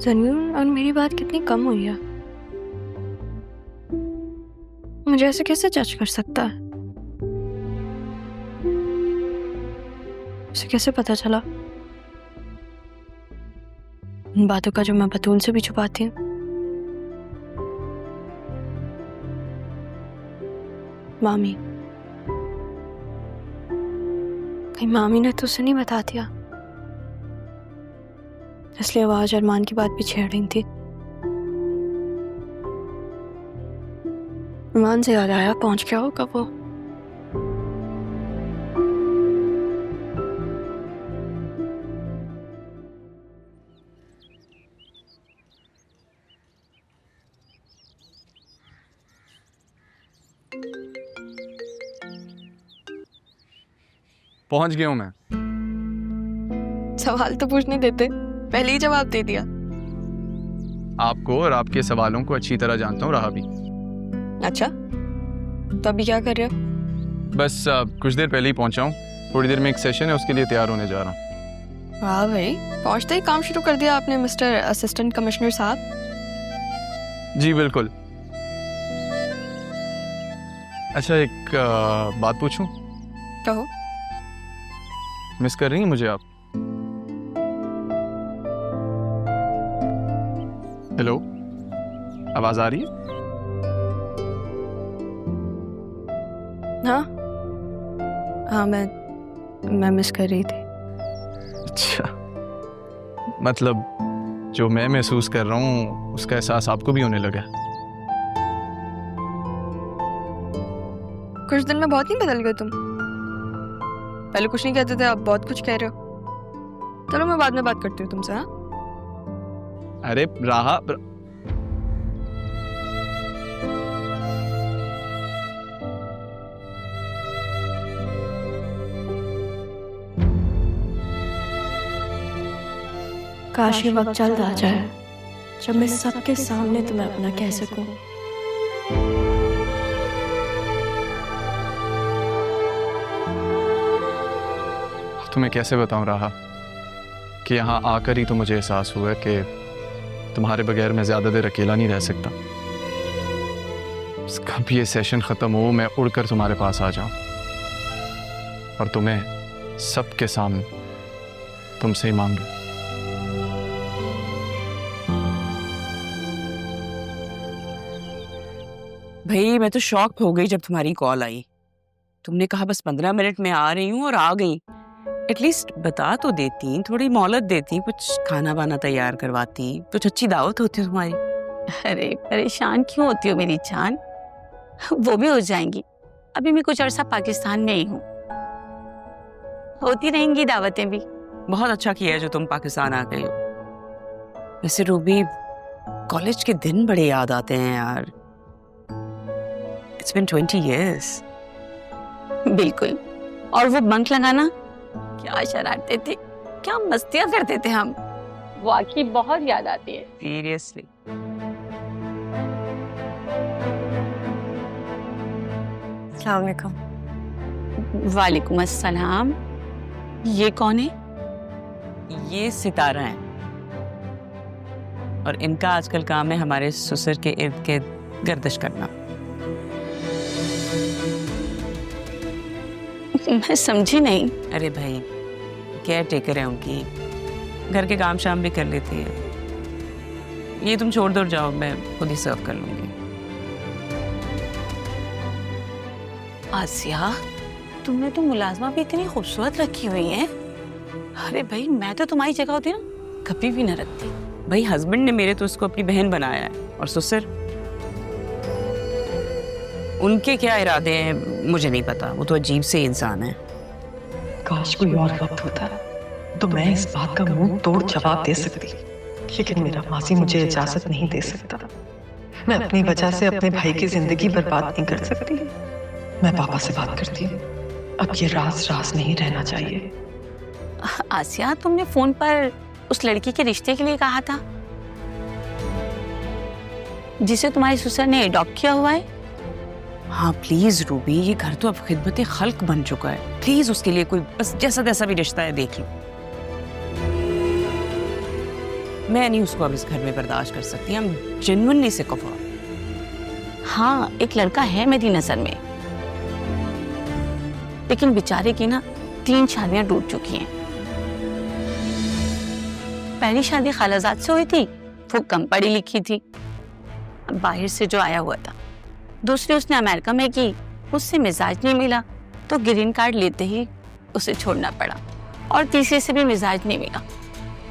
तन्वीर और मेरी बात कितनी कम हुई है। मुझे ऐसे कैसे जज कर सकता है? उसे कैसे पता चला उन बातों का जो मैं बतूल से भी छुपाती हूँ? मामी, कहीं मामी ने तो उसे नहीं बता दिया, इसलिए वो आज अरमान की बात भी छेड़ रही थी। अरमान से याद आया, पहुंच गया होगा वो। पहुंच गया हूं मैं। सवाल तो पूछने देते, पहले ही जवाब दे दिया। आपको और आपके सवालों को अच्छी तरह जानता हूँ राहा भी। अच्छा, तो अभी क्या कर रहे हो? बस कुछ देर पहले ही पहुंचा हूँ। थोड़ी देर में एक सेशन है, उसके लिए तैयार होने जा रहा हूँ। वाह भाई, पहुंचते ही काम शुरू कर दिया आपने मिस्टर असिस्टेंट कमिश्नर साहब। जी बिल्कुल। अच्छा, एक बात पूछूं? कहो। मिस कर रही हैं मुझे आप? हेलो, आवाज आ रही है? हाँ हाँ, मैं मिस कर रही थी। अच्छा, मतलब जो मैं महसूस कर रहा हूँ उसका एहसास आपको भी होने लगा? कुछ दिन में बहुत नहीं बदल गए तुम। पहले कुछ नहीं कहते थे, अब बहुत कुछ कह रहे हो। चलो मैं बाद में बात करती हूँ तुमसे। हाँ, अरे राहा, काश ये वक्त जल्द आ जाए जब मैं सबके सामने तुम्हें अपना कह सकूं। तुम्हें कैसे बताऊं राहा कि यहाँ आकर ही तो मुझे एहसास हुआ कि तुम्हारे बगैर मैं ज्यादा देर अकेला नहीं रह सकता। कब ये सेशन खत्म हो, मैं उड़कर तुम्हारे पास आ जाऊं और तुम्हें सबके सामने तुमसे ही मांग लूं। भाई मैं तो शॉक हो गई जब तुम्हारी कॉल आई। तुमने कहा बस 15 मिनट में आ रही हूँ और आ गई। एटलीस्ट बता तो देती, थोड़ी मोहलत देती, कुछ खाना वाना तैयार करवाती, कुछ अच्छी दावत होती तुम्हारी। अरे परेशान क्यों होती हो मेरी जान, वो भी हो जाएंगी। अभी मैं कुछ अर्सा पाकिस्तान में ही हूँ, होती रहेंगी दावतें भी। बहुत अच्छा किया है जो तुम पाकिस्तान आ गई हो। वैसे रूबी, कॉलेज के दिन बड़े याद आते हैं यार। It's been 20 years. बिल्कुल। और वो बंक लगाना, क्या शरारतें थी, क्या मस्तियां करते थे हम, वाकई बहुत याद आती है। Seriously. अस्सलाम वालेकुम। वालेकुम अस्सलाम। ये कौन है? ये सितारा है और इनका आजकल काम है हमारे ससुर के इर्द गिर्द गर्दिश करना। मैं समझी नहीं। अरे भाई, केयर टेकर है उनकी, घर के काम शाम भी कर लेती है। ये तुम छोड़ दो, जाओ, मैं खुद ही सर्व कर लूंगी। आसिया, तुमने तो मुलाजमा भी इतनी खूबसूरत रखी हुई है। अरे भाई, मैं तो तुम्हारी जगह होती ना कभी भी न रखती। भाई हस्बैंड ने मेरे तो उसको अपनी बहन बनाया है, और ससुर, उनके क्या इरादे हैं मुझे नहीं पता। वो तो अजीब से इंसान है। काश कोई और वक्त होता तो मैं इस बात का मुंह तोड़ जवाब दे सकती, लेकिन मेरा माजी मुझे इजाजत नहीं दे सकता। मैं अपनी वजह से अपने भाई की जिंदगी बर्बाद नहीं कर सकती। मैं पापा से बात करती हूँ, अब ये राज राज नहीं रहना चाहिए। आसिया, तुमने फोन पर उस लड़की के रिश्ते के लिए कहा था जिसे तुम्हारे ससुर ने अडॉप्ट किया हुआ है। हाँ प्लीज रूबी, ये घर तो अब खिदमत खल्क बन चुका है। प्लीज उसके लिए कोई बस जैसा तैसा भी रिश्ता है देख लो। मैं नहीं उसको अब इस घर में बर्दाश्त कर सकती। हम जेन्युइनली सिक ऑफ हर। हाँ, एक लड़का है मेरी नजर में, लेकिन बेचारे की ना 3 शादियां टूट चुकी हैं। पहली शादी खालाजाद से हुई थी, वो कम पढ़ी लिखी थी, बाहर से जो आया हुआ था। दूसरी उसने अमेरिका में की, उससे मिजाज नहीं मिला तो ग्रीन कार्ड लेते ही उसे छोड़ना पड़ा। और तीसरे से भी मिजाज नहीं मिला।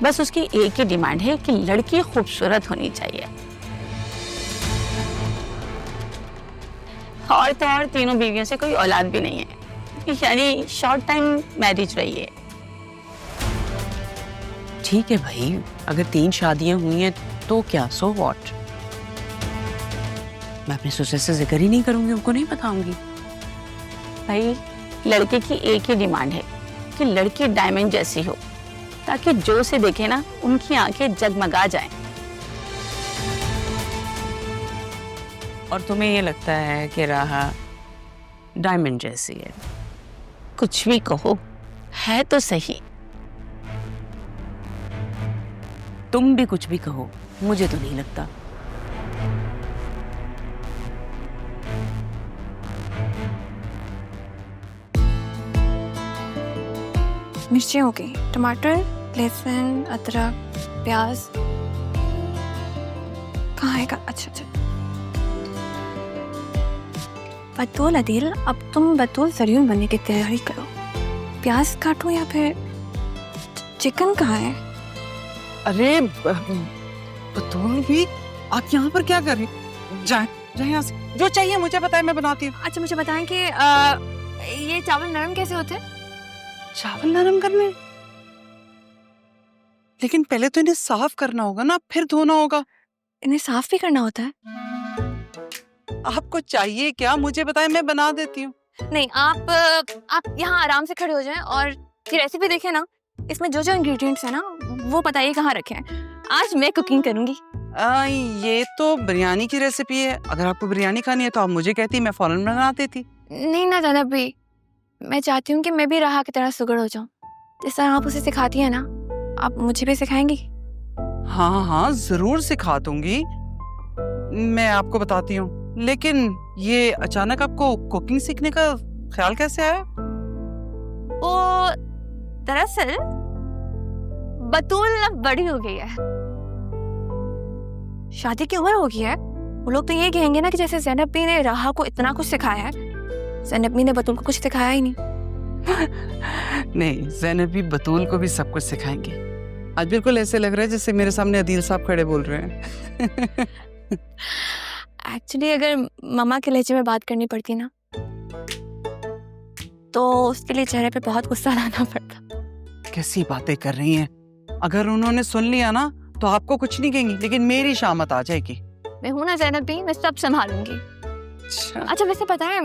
बस उसकी एक ही डिमांड है कि लड़की खूबसूरत होनी चाहिए। और तो और तीनों बीवियों से कोई औलाद भी नहीं है, यानी शॉर्ट टाइम मैरिज रही है। ठीक है भाई, अगर 3 शादियां हुई हैं तो क्या, सो व्हाट। मैं अपने ससुर से जिक्र ही नहीं करूंगी, उनको नहीं बताऊंगी। भाई लड़के की एक ही डिमांड है कि लड़की डायमंड जैसी हो, ताकि जो उसे देखे ना उनकी आंखें जगमगा जाएं। और तुम्हें ये लगता है कि राहा डायमंड जैसी है? कुछ भी कहो, है तो सही। तुम भी कुछ भी कहो, मुझे तो नहीं लगता। मिर्ची हो गई, टमाटर, लहसुन, अदरक, प्याज कहाँ है? अच्छा अच्छा। बतूल अदील, अब तुम बतूल जरूर बनने की तैयारी करो। प्याज काटो या फिर चिकन कहाँ है? अरे बतूल भी, आप यहाँ पर क्या कर रही? जाए जाए यहाँ से, जो चाहिए मुझे बताए, मैं बनाती हूँ। अच्छा मुझे बताएं कि ये चावल नरम कैसे होते हैं? चावल नरम करने? लेकिन पहले तो इन्हें साफ करना होगा ना, फिर धोना होगा। इन्हें साफ भी करना होता है? आपको चाहिए क्या, मुझे बताए, मैं बना देती हूँ। नहीं, आप यहाँ आराम से खड़े हो जाएं और ये रेसिपी देखें ना, इसमें जो जो इंग्रेडिएंट्स है ना वो बताइए कहाँ रखे हैं। आज मैं कुकिंग करूंगी। ये तो बिरयानी की रेसिपी है, अगर आपको बिरयानी खानी है तो आप मुझे कहती, मैं फौरन बना देती। नहीं ना ज़ैनब भी, मैं चाहती हूँ कि मैं भी राहा की तरह सुगड़ हो जाऊँ। जिस तरह आप उसे सिखाती हैं ना, आप मुझे भी सिखाएंगी? हाँ हाँ जरूर सिखा दूंगी। मैं आपको बताती हूँ, लेकिन ये अचानक आपको कुकिंग सीखने का ख्याल कैसे आया? वो दरअसल बतूल अब बड़ी हो गई है, शादी की उम्र हो गई है। वो लोग तो ये कहेंगे ना कि जैसे ज़ैनब भी ने राहा को इतना कुछ सिखाया है, ज़ैनब भी ने बतूल को कुछ सिखाया ही नहीं। नहीं, ज़ैनब भी बतूल को भी सब कुछ सिखाएंगे। आज बिल्कुल ऐसे लग रहा है जैसे मेरे सामने अदील साहब खड़े बोल रहे हैं। एक्चुअली अगर ममा के लहजे में बात करनी पड़ती ना, तो उसके लिए चेहरे पे बहुत गुस्सा लाना पड़ता। कैसी बातें कर रही हैं? अगर उन्होंने सुन लिया ना तो आपको कुछ नहीं कहेंगी, लेकिन मेरी शामत आ जाएगी। मैं हूं ना ज़ैनब भी, मैं सब संभालूंगी। अच्छा वैसे पता है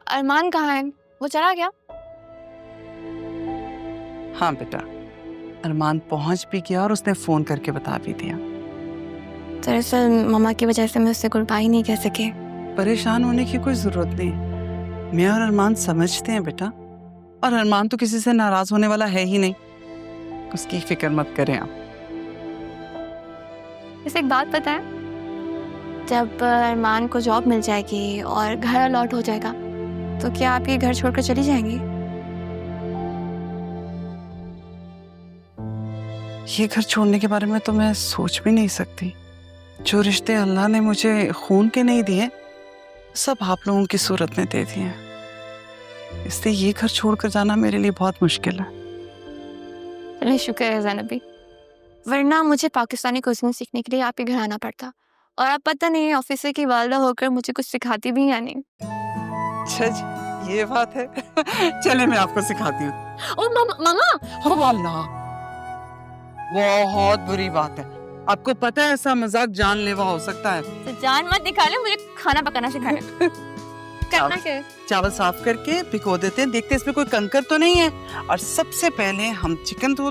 अरमान कहाँ है? वो चला गया? हाँ बेटा, अरमान पहुंच भी गया और उसने फोन करके बता भी दिया। दरअसल ममा की वजह से मैं उससे गुड बाय नहीं कह सके। परेशान होने की कोई जरूरत नहीं, मैं और अरमान समझते हैं बेटा, और अरमान तो किसी से नाराज होने वाला है ही नहीं, उसकी फिक्र मत करें आप। वैसे एक बात पता है, जब अरमान को जॉब मिल जाएगी और घर अलॉट हो जाएगा, तो क्या आप ये घर छोड़कर चली जाएंगी? ये घर छोड़ने के बारे में तो मैं सोच भी नहीं सकती। जो रिश्ते अल्लाह ने मुझे खून के नहीं दिए, सब आप लोगों की सूरत में दे दिए हैं। इसलिए ये घर छोड़कर जाना मेरे लिए बहुत मुश्किल है। चलिए शुक्र है ज़ैनब भी, वरना मुझे पाकिस्तानी कुज़ीन सीखने के लिए आप ही घर आना पड़ता, और आप पता नहीं ऑफिसर की वालदा होकर मुझे कुछ सिखाती भी या नहीं। अच्छा जी, ये बात है। चले मैं आपको सिखाती हूँ। ओ मामा, ओ अल्लाह, बहुत बुरी बात है। आपको पता है ऐसा मजाक जानलेवा हो सकता है। तो जान मत निकाले, मुझे खाना पकाना सिखाए। करना क्या है? चावल साफ करके भिगो देते हैं, देखते हैं इसमें कोई कंकर तो नहीं है, और सबसे पहले हम चिकन धो